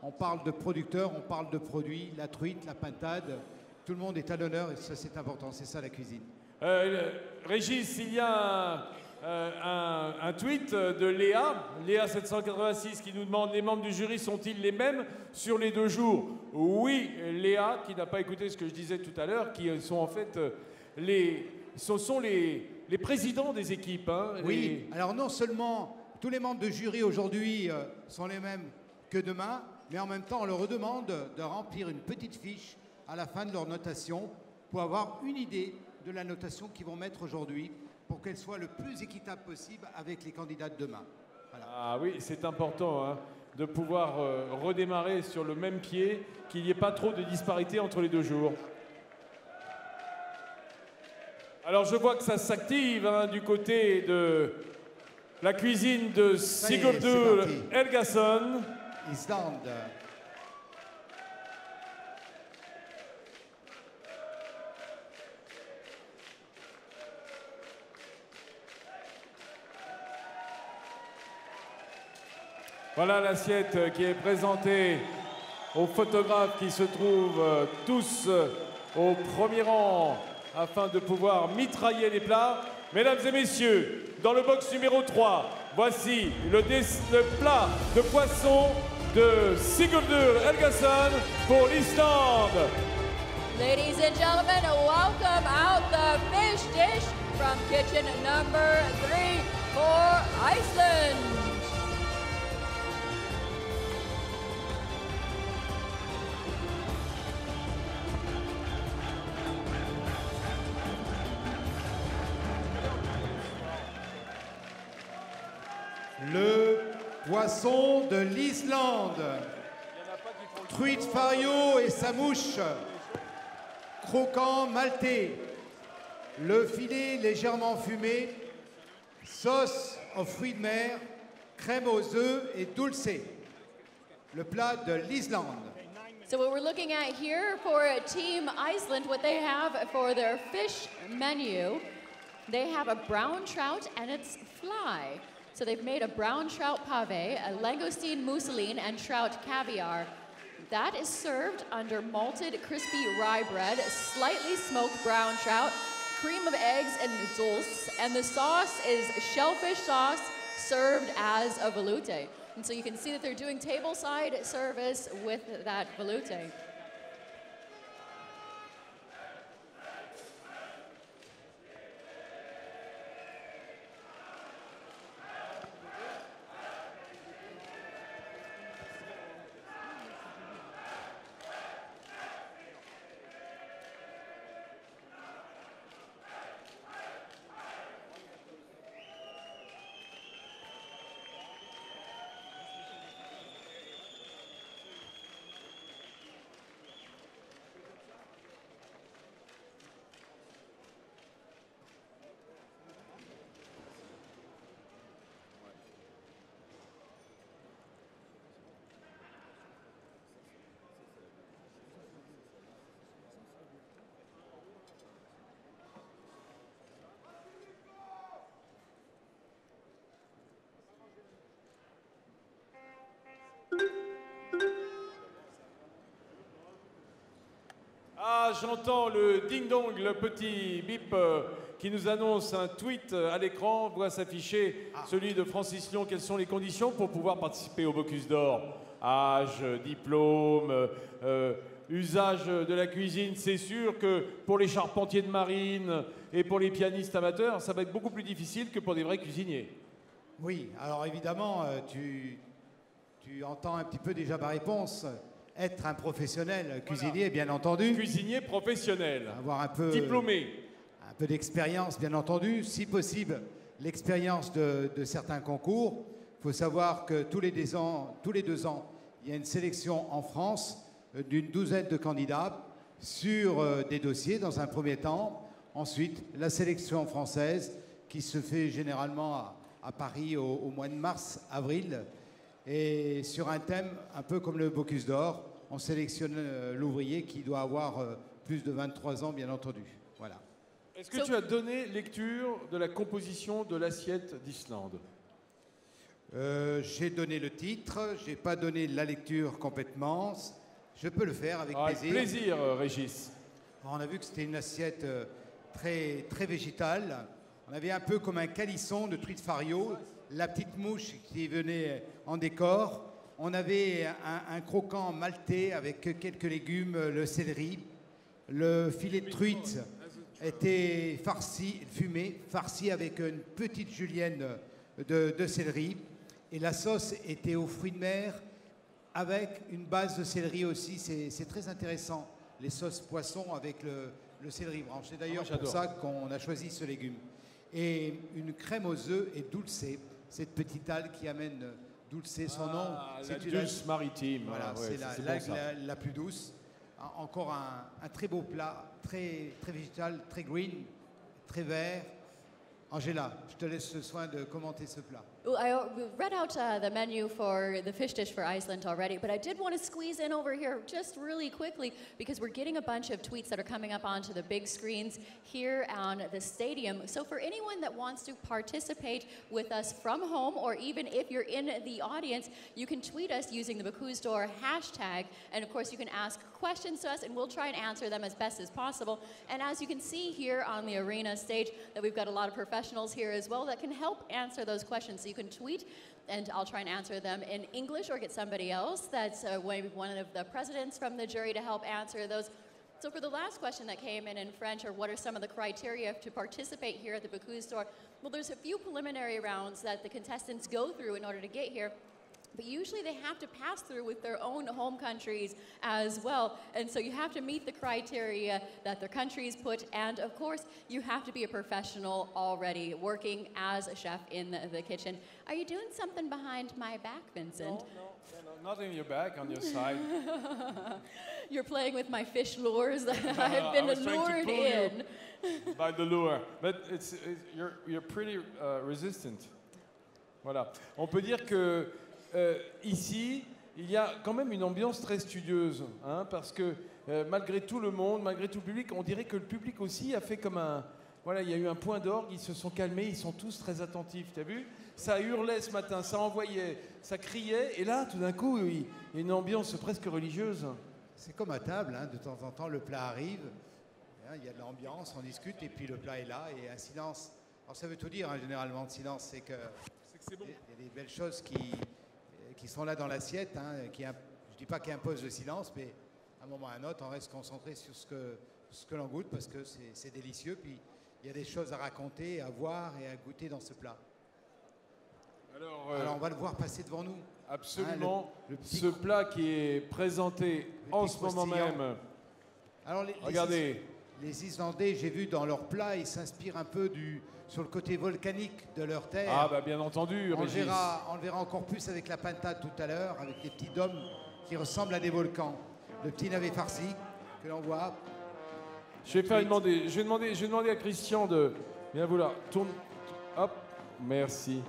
on parle de producteurs, on parle de produits, la truite, la pintade. Tout le monde est à l'honneur et ça c'est important, c'est ça la cuisine. Régis, il y a un tweet de Léa786 qui nous demande: les membres du jury sont-ils les mêmes sur les 2 jours? Oui, Léa, qui n'a pas écouté ce que je disais tout à l'heure, qui sont en fait ce sont les présidents des équipes. Hein, oui, alors non seulement tous les membres de jury aujourd'hui sont les mêmes que demain, mais en même temps on leur demande de remplir une petite fiche à la fin de leur notation pour avoir une idée de la notation qu'ils vont mettre aujourd'hui pour qu'elle soit le plus équitable possible avec les candidats de demain. Voilà. Ah oui, c'est important hein, de pouvoir redémarrer sur le même pied, qu'il n'y ait pas trop de disparité entre les 2 jours. Alors je vois que ça s'active hein, du côté de la cuisine de Sigurdur Helgason. Islande. Voilà l'assiette qui est présentée aux photographes qui se trouvent tous au premier rang afin de pouvoir mitrailler les plats. Mesdames et messieurs, dans le box numéro 3, voici le plat de poisson de Sigurdur Helgason pour l'Islande. Ladies and gentlemen, welcome out the fish dish from kitchen number 3 for Iceland. Le poisson de l'Islande. Truite fario et sa mouche. Croquant maltais. Le filet légèrement fumé. Sauce aux fruits de mer. Crème aux œufs et dulce. Le plat de l'Islande. So what we're looking at here for Team Iceland, what they have for their fish menu, they have a brown trout and it's fly. So they've made a brown trout pave, a langoustine mousseline, and trout caviar. That is served under malted crispy rye bread, slightly smoked brown trout, cream of eggs, and dulce. And the sauce is shellfish sauce served as a velouté. And so you can see that they're doing tableside service with that velouté. j'entends le ding-dong, le petit bip qui nous annonce un tweet à l'écran. On voit s'afficher celui de Francis Lyon. Quelles sont les conditions pour pouvoir participer au Bocuse d'Or? Âge, diplôme, usage de la cuisine. C'est sûr que pour les charpentiers de marine et pour les pianistes amateurs, ça va être beaucoup plus difficile que pour des vrais cuisiniers. Oui, alors évidemment, tu entends un petit peu déjà ma réponse. Être un professionnel cuisinier, bien entendu. Cuisinier professionnel. Avoir un peu... Diplômé. Un peu d'expérience, bien entendu. Si possible, l'expérience de certains concours. Il faut savoir que tous les 2 ans, il y a une sélection en France d'une douzaine de candidats sur des dossiers dans un premier temps. Ensuite, la sélection française qui se fait généralement à Paris au mois de mars, avril. Et sur un thème un peu comme le Bocuse d'Or, on sélectionne l'ouvrier qui doit avoir plus de 23 ans, bien entendu. Voilà. Est-ce que tu as donné lecture de la composition de l'assiette d'Islande? J'ai donné le titre, j'ai pas donné la lecture complètement. Je peux le faire avec plaisir. Avec plaisir, Régis. On a vu que c'était une assiette très, très végétale. On avait un peu comme un calisson de truite fario, la petite mouche qui venait en décor. On avait un croquant maltais avec quelques légumes, le céleri. Le filet de truite était fumé, farci avec une petite julienne de céleri. Et la sauce était aux fruits de mer avec une base de céleri aussi. C'est très intéressant, les sauces poisson avec le céleri branche. C'est d'ailleurs pour ça qu'on a choisi ce légume. Et une crème aux œufs et dulcée, cette petite algue qui amène dulcée son nom. C'est la dulce maritime. Voilà, ouais, c'est l'algue la plus douce. Encore un très beau plat, très, très végétal, très green, très vert. Angela, je te laisse le soin de commenter ce plat. Well, I read out the menu for the fish dish for Iceland already, but I did want to squeeze in over here just really quickly because we're getting a bunch of tweets that are coming up onto the big screens here on the stadium. So for anyone that wants to participate with us from home, or even if you're in the audience, you can tweet us using the Bocuse d'Or hashtag, and of course you can ask questions to us and we'll try and answer them as best as possible. And as you can see here on the arena stage, that we've got a lot of professionals here as well that can help answer those questions. So you can tweet and I'll try and answer them in English or get somebody else that's maybe one of the presidents from the jury to help answer those. So for the last question that came in French, or what are some of the criteria to participate here at the Bocuse d'Or? Well, there's a few preliminary rounds that the contestants go through in order to get here. But usually they have to pass through with their own home countries as well. And so you have to meet the criteria that their countries put. And of course, you have to be a professional already, working as a chef in the kitchen. Are you doing something behind my back, Vincent? No, not in your back, on your side. You're playing with my fish lures that I've been lured in. By the lure. But you're pretty resistant. Voilà. On peut dire que ici, il y a quand même une ambiance très studieuse, hein, parce que malgré tout le monde, malgré tout le public, on dirait que le public aussi a fait comme un... Voilà, il y a eu un point d'orgue, ils se sont calmés, ils sont tous très attentifs, t'as vu? Ça hurlait ce matin, ça envoyait, ça criait, et là, tout d'un coup, il y a une ambiance presque religieuse. C'est comme à table, hein, de temps en temps, le plat arrive, hein, il y a de l'ambiance, on discute, et puis le plat est là, et un silence. Alors ça veut tout dire, hein, généralement, le silence, c'est que c'est bon. Il y a des belles choses qui sont là dans l'assiette, hein, je ne dis pas qui imposent le silence, mais à un moment ou à un autre, on reste concentré sur ce que l'on goûte, parce que c'est délicieux, puis il y a des choses à raconter, à voir et à goûter dans ce plat. Alors on va le voir passer devant nous. Absolument. Hein, ce plat qui est présenté en ce moment même. Alors regardez. Les Islandais, j'ai vu dans leur plat, ils s'inspirent un peu sur le côté volcanique de leur terre. Ah bah bien entendu, on le verra encore plus avec la pintade tout à l'heure, avec des petits dômes qui ressemblent à des volcans. Le petit navet farci que l'on voit. Je vais demander à Christian de... Viens vous là, tourne. Hop, merci.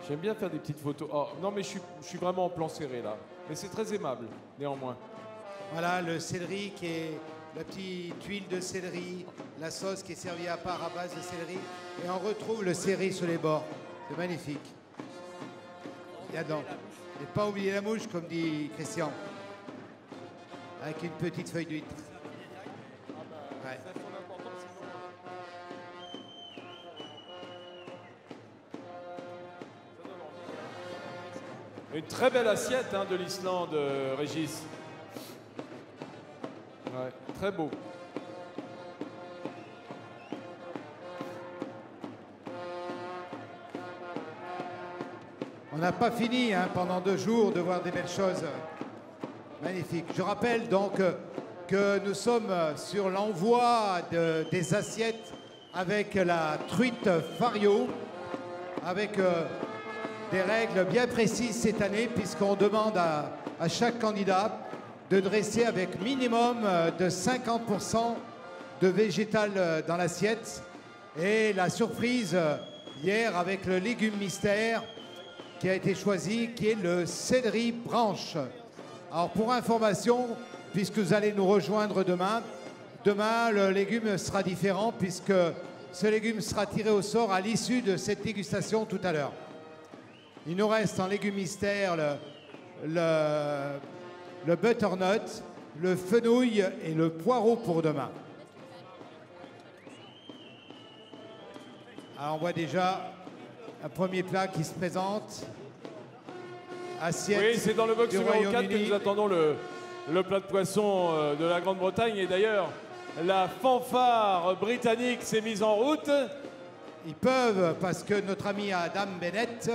J'aime bien faire des petites photos. Oh, non mais je suis vraiment en plan serré là. Mais c'est très aimable, néanmoins. Voilà le céleri qui est... La petite huile de céleri, la sauce qui est servie à part à base de céleri. Et on retrouve le céleri sur les bords. C'est magnifique. Il y a dedans. Et pas oublier la mouche, comme dit Christian. Avec une petite feuille d'huître. vrai. Une très belle assiette hein, de l'Islande, Régis. Ouais, très beau. On n'a pas fini hein, pendant 2 jours de voir des belles choses magnifiques. Je rappelle donc que nous sommes sur l'envoi des assiettes avec la truite Fario, avec des règles bien précises cette année, puisqu'on demande à chaque candidat de dresser avec minimum de 50% de végétal dans l'assiette. Et la surprise hier avec le légume mystère qui a été choisi, qui est le céleri branche. Alors pour information, puisque vous allez nous rejoindre demain, le légume sera différent puisque ce légume sera tiré au sort à l'issue de cette dégustation tout à l'heure. Il nous reste en légumes mystère le butternut, le fenouil et le poireau pour demain. Alors on voit déjà un premier plat qui se présente. Assiette. Oui, c'est dans le box du numéro 4 que Royaume-Uni. nous attendons le plat de poisson de la Grande-Bretagne. Et d'ailleurs, la fanfare britannique s'est mise en route. Ils peuvent, parce que notre ami Adam Bennett,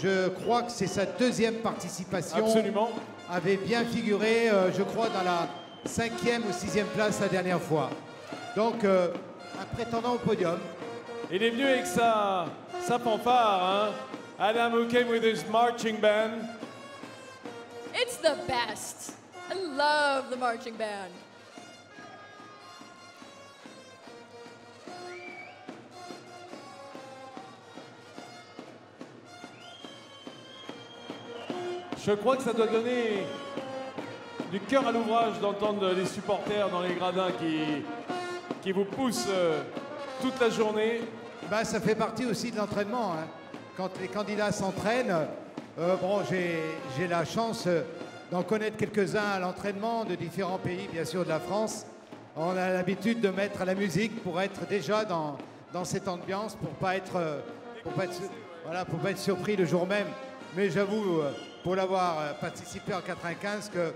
je crois que c'est sa 2e participation. Absolument. Avait bien figuré, je crois, dans la 5e ou 6e place la dernière fois. Donc, un prétendant au podium. Il est venu avec sa fanfare. Hein. Adam who came with his marching band. It's the best. I love the marching band. Je crois que ça doit donner du cœur à l'ouvrage d'entendre les supporters dans les gradins qui vous poussent toute la journée. Ben, ça fait partie aussi de l'entraînement. Hein. Quand les candidats s'entraînent, bon, j'ai la chance d'en connaître quelques-uns à l'entraînement de différents pays, bien sûr de la France. On a l'habitude de mettre la musique pour être déjà dans cette ambiance, pour pas être surpris le jour même. Mais j'avoue, pour l'avoir participé en 95, que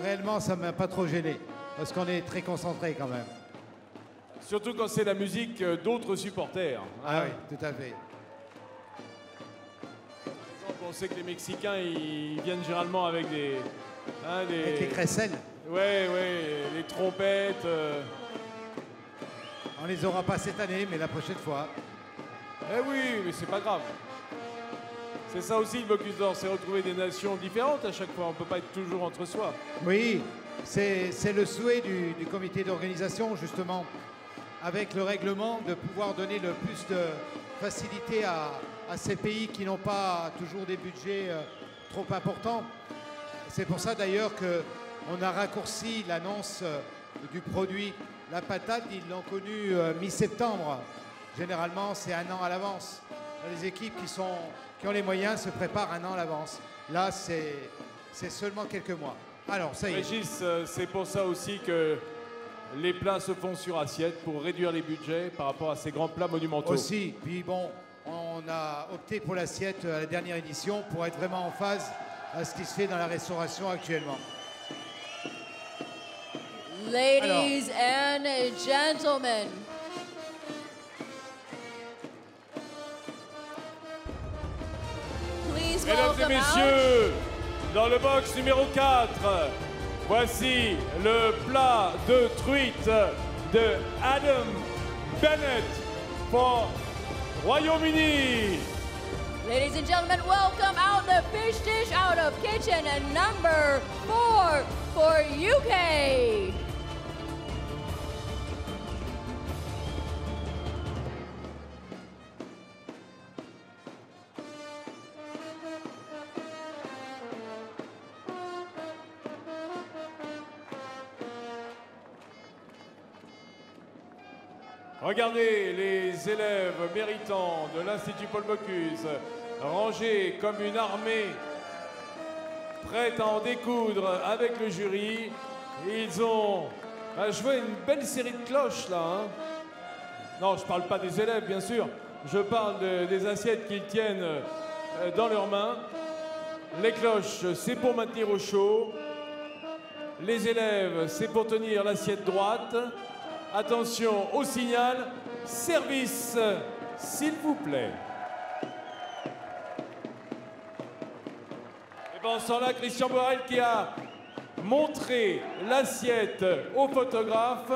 réellement ça ne m'a pas trop gêné, parce qu'on est très concentré quand même. Surtout quand c'est la musique d'autres supporters. Ah oui, tout à fait. On sait que les Mexicains, ils viennent généralement avec Avec les crécelles. Ouais, les trompettes. On les aura pas cette année, mais la prochaine fois. Eh oui, mais c'est pas grave. C'est ça aussi le Bocuse d'Or, c'est retrouver des nations différentes à chaque fois. On peut pas être toujours entre soi. Oui, c'est le souhait du comité d'organisation, justement, avec le règlement, de pouvoir donner le plus de facilité à ces pays qui n'ont pas toujours des budgets trop importants. C'est pour ça d'ailleurs qu'on a raccourci l'annonce du produit. La patate, ils l'ont connue mi-septembre. Généralement, c'est 1 an à l'avance. Les équipes qui ont les moyens se préparent 1 an à l'avance. Là, c'est seulement quelques mois. Alors, ça y est. Régis, c'est pour ça aussi que les plats se font sur assiette pour réduire les budgets par rapport à ces grands plats monumentaux. Aussi, puis bon, on a opté pour l'assiette à la dernière édition pour être vraiment en phase à ce qui se fait dans la restauration actuellement. Ladies and gentlemen, please Mesdames et welcome out messieurs, dans le box numéro 4, voici le plat de truite de Adam Bennett pour Royaume-Uni. Ladies and gentlemen, welcome out the fish dish out of kitchen and number 4 for UK. Regardez les élèves méritants de l'Institut Paul Bocuse, rangés comme une armée, prête à en découdre avec le jury. Ils ont Ah, je vois une belle série de cloches là. Hein. Non, je parle pas des élèves, bien sûr. Je parle des assiettes qu'ils tiennent dans leurs mains. Les cloches, c'est pour maintenir au chaud. Les élèves, c'est pour tenir l'assiette droite. Attention au signal. Service, s'il vous plaît. Et pendant ce temps-là, Christian Borel qui a montré l'assiette au photographe.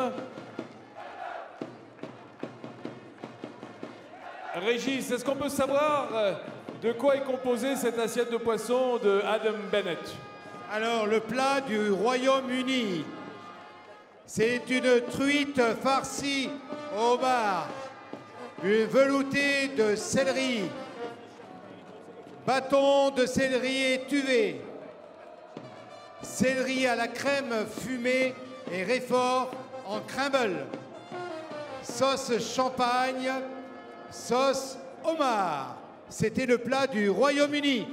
Régis, est-ce qu'on peut savoir de quoi est composée cette assiette de poisson de Adam Bennett? Alors, le plat du Royaume-Uni, c'est une truite farcie au homard, une veloutée de céleri, bâton de céleri étuvé, céleri à la crème fumée et réfort en crumble, sauce champagne, sauce homard. C'était le plat du Royaume-Uni.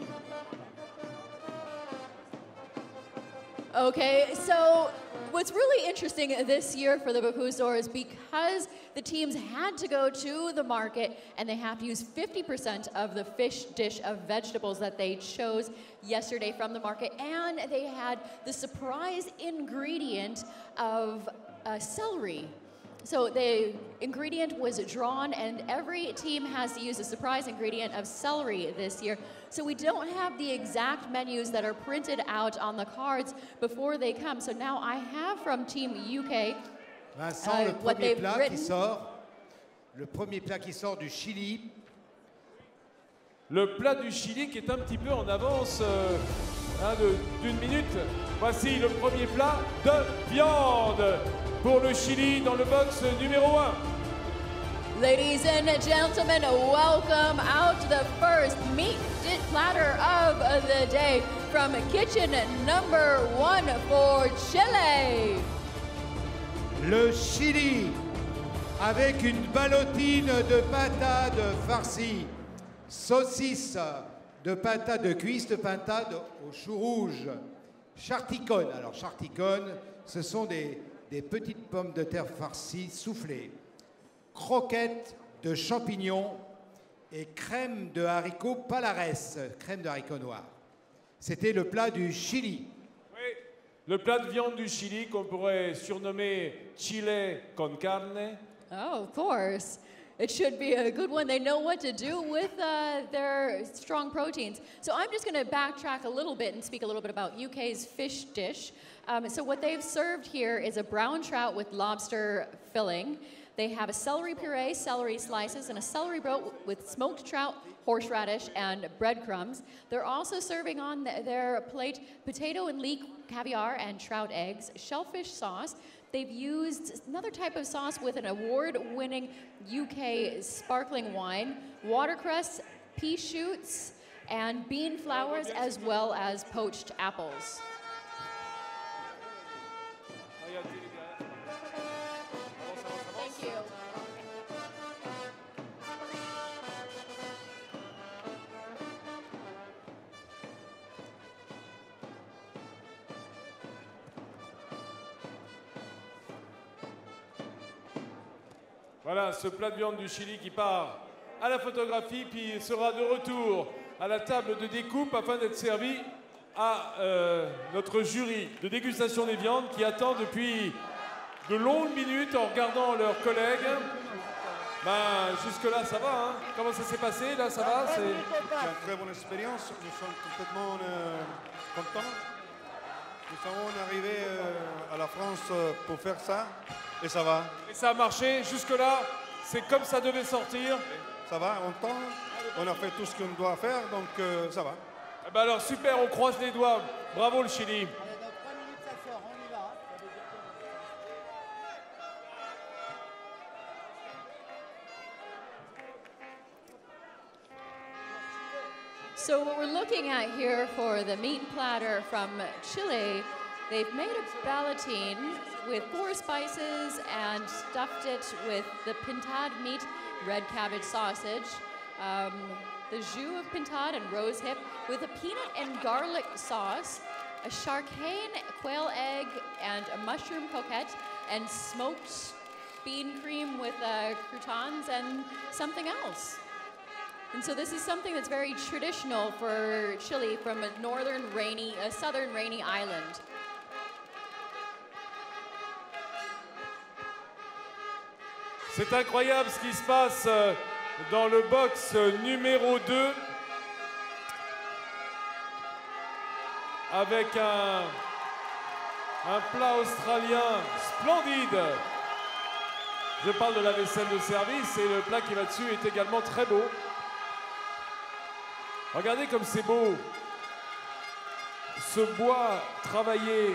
Okay, so what's really interesting this year for the Bocuse d'Or is because the teams had to go to the market and they have to use 50% of the fish dish of vegetables that they chose yesterday from the market, and they had the surprise ingredient of celery. So the ingredient was drawn, and every team has to use a surprise ingredient of celery this year. So we don't have the exact menus that are printed out on the cards before they come. So now I have from Team UK Vincent, what they've written. Le premier plat qui sort du Chili. Le plat du Chili qui est un petit peu en avance d'une minute. Voici le premier plat de viande pour le Chili dans le box numéro 1. Ladies and gentlemen, welcome out to the first meat platter of the day from kitchen number 1 for Chile. Le Chili, avec une ballotine de pintade farcie, saucisse de pintade de cuisse de pintade au chou rouge, charticone. Alors charticone, ce sont des petites pommes de terre farcies soufflées, croquettes de champignons et crème de haricots Palares, crème de haricots noirs. C'était le plat du Chili. Oui, le plat de viande du Chili qu'on pourrait surnommer Chile con carne. Oh, of course. It should be a good one. They know what to do with their strong proteins. So I'm just going to backtrack a little bit and speak a little bit about UK's fish dish. So what they've served here is a brown trout with lobster filling. They have a celery puree, celery slices, and a celery boat with smoked trout, horseradish, and breadcrumbs. They're also serving on their plate potato and leek caviar and trout eggs, shellfish sauce. They've used another type of sauce with an award-winning UK sparkling wine, watercress, pea shoots, and bean flowers, as well as poached apples. Thank you. Voilà, ce plat de viande du Chili qui part à la photographie, puis sera de retour à la table de découpe afin d'être servi à notre jury de dégustation des viandes qui attend depuis de longues minutes en regardant leurs collègues. Ben, jusque-là, ça va, hein? Comment ça s'est passé? Là, ça va? C'est une très bonne expérience. Nous sommes complètement contents. Nous sommes arrivés à la France pour faire ça. Et ça va. Et ça a marché. Jusque-là, c'est comme ça devait sortir. Ça va, on a fait tout ce qu'on doit faire, donc ça va. Eh ben alors, super, on croise les doigts. Bravo le Chili. So what we're looking at here for the meat platter from Chile, they've made a ballotine with 4 spices and stuffed it with the pintade meat, red cabbage sausage, the jus of pintade and rose hip with a peanut and garlic sauce, a charquain quail egg and a mushroom coquette and smoked bean cream with croutons and something else. And so this is something that's very traditional for Chile from a southern rainy island. C'est incroyable ce qui se passe dans le box numéro 2 avec un plat australien splendide. Je parle de la vaisselle de service et le plat qui va dessus est également très beau. Regardez comme c'est beau. Ce bois travaillé.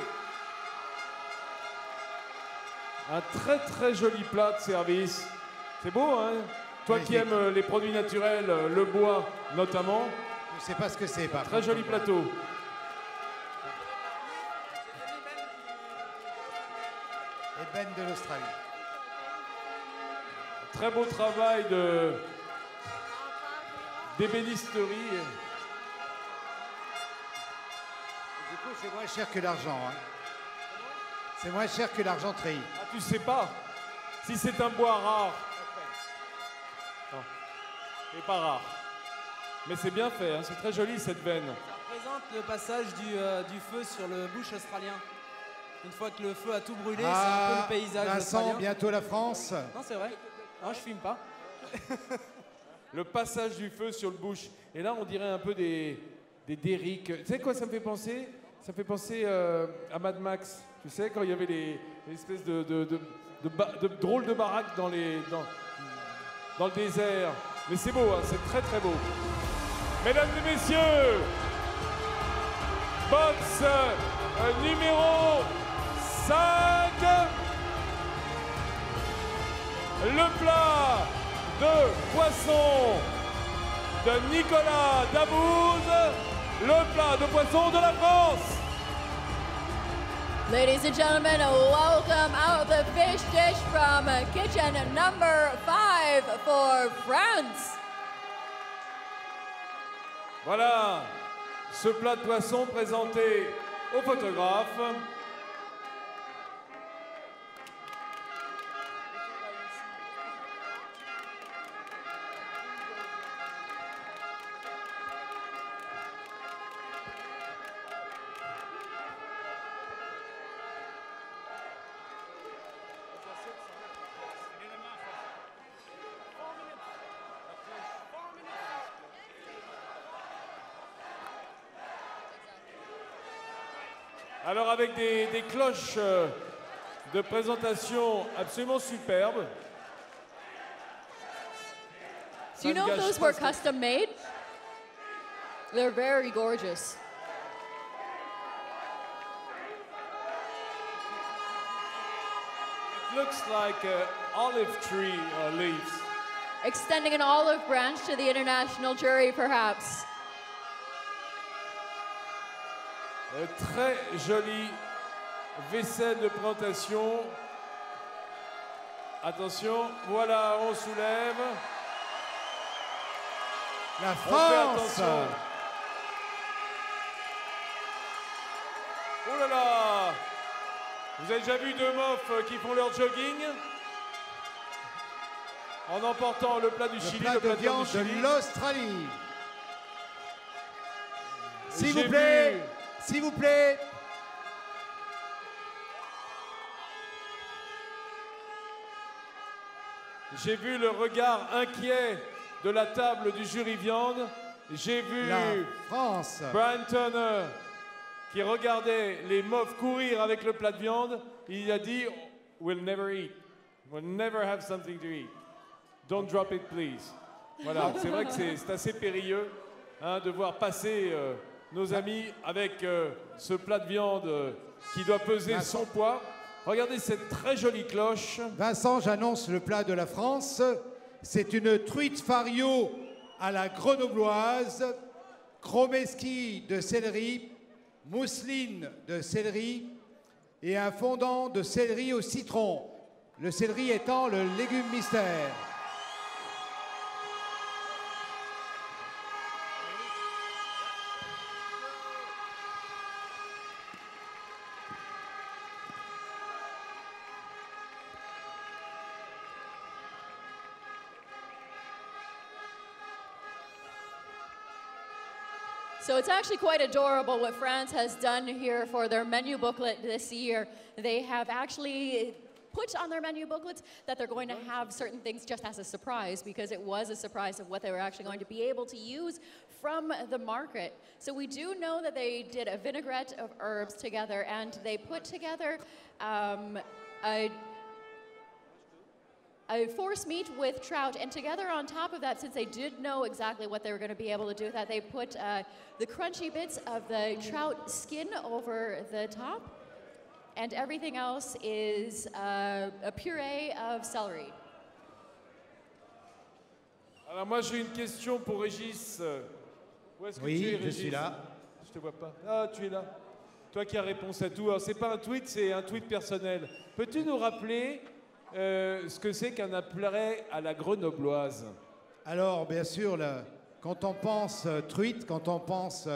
Un très très joli plat de service. C'est beau, hein? Toi qui aimes les produits naturels, le bois notamment. Je ne sais pas ce que c'est. Très joli plateau. Ébène de l'Australie. Très beau travail d'ébénisterie. Du coup, c'est moins cher que l'argent. Hein. C'est moins cher que l'argenterie. Ah, tu sais pas si c'est un bois rare. Non, c'est pas rare. Mais c'est bien fait, hein. C'est très joli cette veine. Ça représente le passage du feu sur le bush australien. Une fois que le feu a tout brûlé, c'est un peu le paysage Vincent, australien. bientôt la France. Non, c'est vrai. Non, je filme pas. Le passage du feu sur le bush. Et là, on dirait un peu des derricks. Tu sais quoi ça me fait penser? Ça me fait penser à Mad Max. Tu sais, quand il y avait les espèces de drôles de baraques dans le désert. Mais c'est beau, hein, c'est très très beau. Mesdames et messieurs, box numéro 5. Le plat de poisson de Nicolas Dabouze, le plat de poisson de la France. Ladies and gentlemen, welcome out the fish dish from kitchen number 5 for France. Voilà, ce plat de poisson présenté au photographe. Alors avec des cloches de présentation absolument superbes. Do you know those were custom made? They're very gorgeous. It looks like olive tree leaves. Extending an olive branch to the international jury, perhaps. Très jolie vaisselle de présentation. Attention, voilà, on soulève. La On fait France. attention. Oh là là! Vous avez déjà vu deux mofs qui font leur jogging en emportant le plat du Chili, Le plat de viande du Chili. de l'Australie. S'il J'ai vous plaît, vu- s'il vous plaît. J'ai vu le regard inquiet de la table du jury viande. J'ai vu La France. Brian Turner qui regardait les mofs courir avec le plat de viande. Il a dit "We'll never eat. We'll never have something to eat. Don't drop it, please." Voilà, c'est vrai que c'est assez périlleux hein, de voir passer nos amis avec ce plat de viande qui doit peser son poids. Regardez cette très jolie cloche. Vincent, j'annonce le plat de la France. C'est une truite fario à la grenobloise, chromeski de céleri, mousseline de céleri et un fondant de céleri au citron. Le céleri étant le légume mystère. So it's actually quite adorable what France has done here for their menu booklet this year. They have actually put on their menu booklets that they're going to have certain things just as a surprise, because it was a surprise of what they were actually going to be able to use from the market. So we do know that they did a vinaigrette of herbs together, and they put together a force meat with trout, and together on top of that, since they did know exactly what they were going to be able to do with that, they put the crunchy bits of the trout skin over the top, and everything else is a purée of celery. Alors moi j'ai une question pour Régis. Où est-ce que Oui, tu es, je Régis? suis là. Je te vois pas. Ah, tu es là. Toi qui as réponse à tout. Alors c'est pas un tweet, c'est un tweet personnel. Peux-tu nous rappeler ce que c'est qu'un appareil à la grenobloise? Alors, bien sûr, quand on pense truite, quand on pense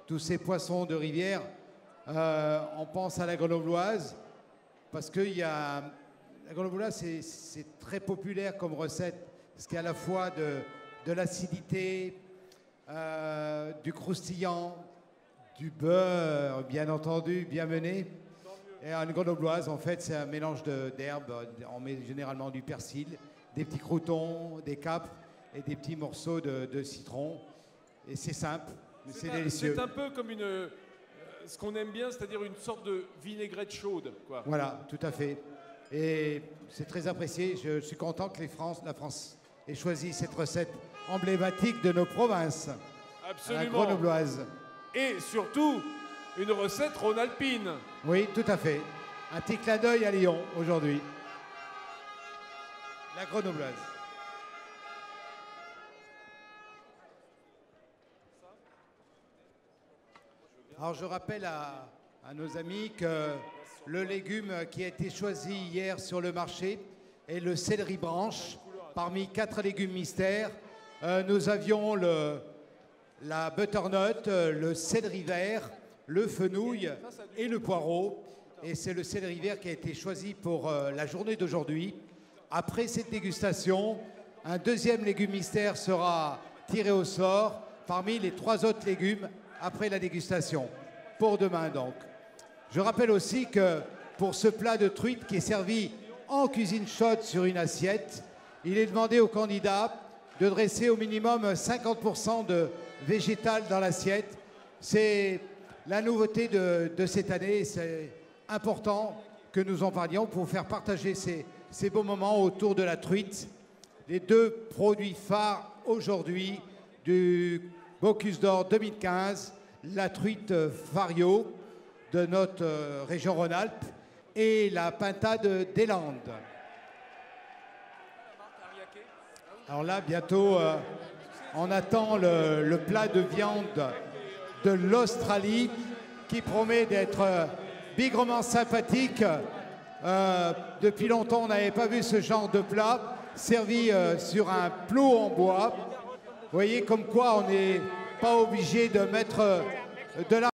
tous ces poissons de rivière, on pense à la grenobloise, parce que la grenobloise, c'est très populaire comme recette, parce qu'il y a à la fois de l'acidité, du croustillant, du beurre, bien entendu, bien mené. Et une grenobloise, en fait, c'est un mélange d'herbes. On met généralement du persil, des petits croûtons, des capres et des petits morceaux de citron. Et c'est simple, mais c'est délicieux. C'est un peu comme ce qu'on aime bien, c'est-à-dire une sorte de vinaigrette chaude, quoi. Voilà, tout à fait. Et c'est très apprécié. Je suis content que la France ait choisi cette recette emblématique de nos provinces. Absolument. La grenobloise. Et surtout, une recette rhône-alpine. Oui, tout à fait. Un petit clin d'œil à Lyon aujourd'hui. La grenobloise. Alors je rappelle à nos amis que le légume qui a été choisi hier sur le marché est le céleri branche. Parmi 4 légumes mystères, nous avions la butternut, le céleri vert, le fenouil et le poireau. Et c'est le céleri vert qui a été choisi pour la journée d'aujourd'hui. Après cette dégustation, un deuxième légume mystère sera tiré au sort parmi les 3 autres légumes après la dégustation, pour demain donc. Je rappelle aussi que pour ce plat de truite qui est servi en cuisine chaude sur une assiette, il est demandé aux candidats de dresser au minimum 50% de végétal dans l'assiette. C'est la nouveauté de cette année. C'est important que nous en parlions pour faire partager ces beaux moments autour de la truite. Les 2 produits phares aujourd'hui du Bocuse d'Or 2015, la truite Fario de notre région Rhône-Alpes et la pintade des Landes. Alors là, bientôt, on attend le plat de viande de l'Australie qui promet d'être bigrement sympathique. Depuis longtemps, on n'avait pas vu ce genre de plat servi sur un plot en bois. Vous voyez comme quoi on n'est pas obligé de mettre de la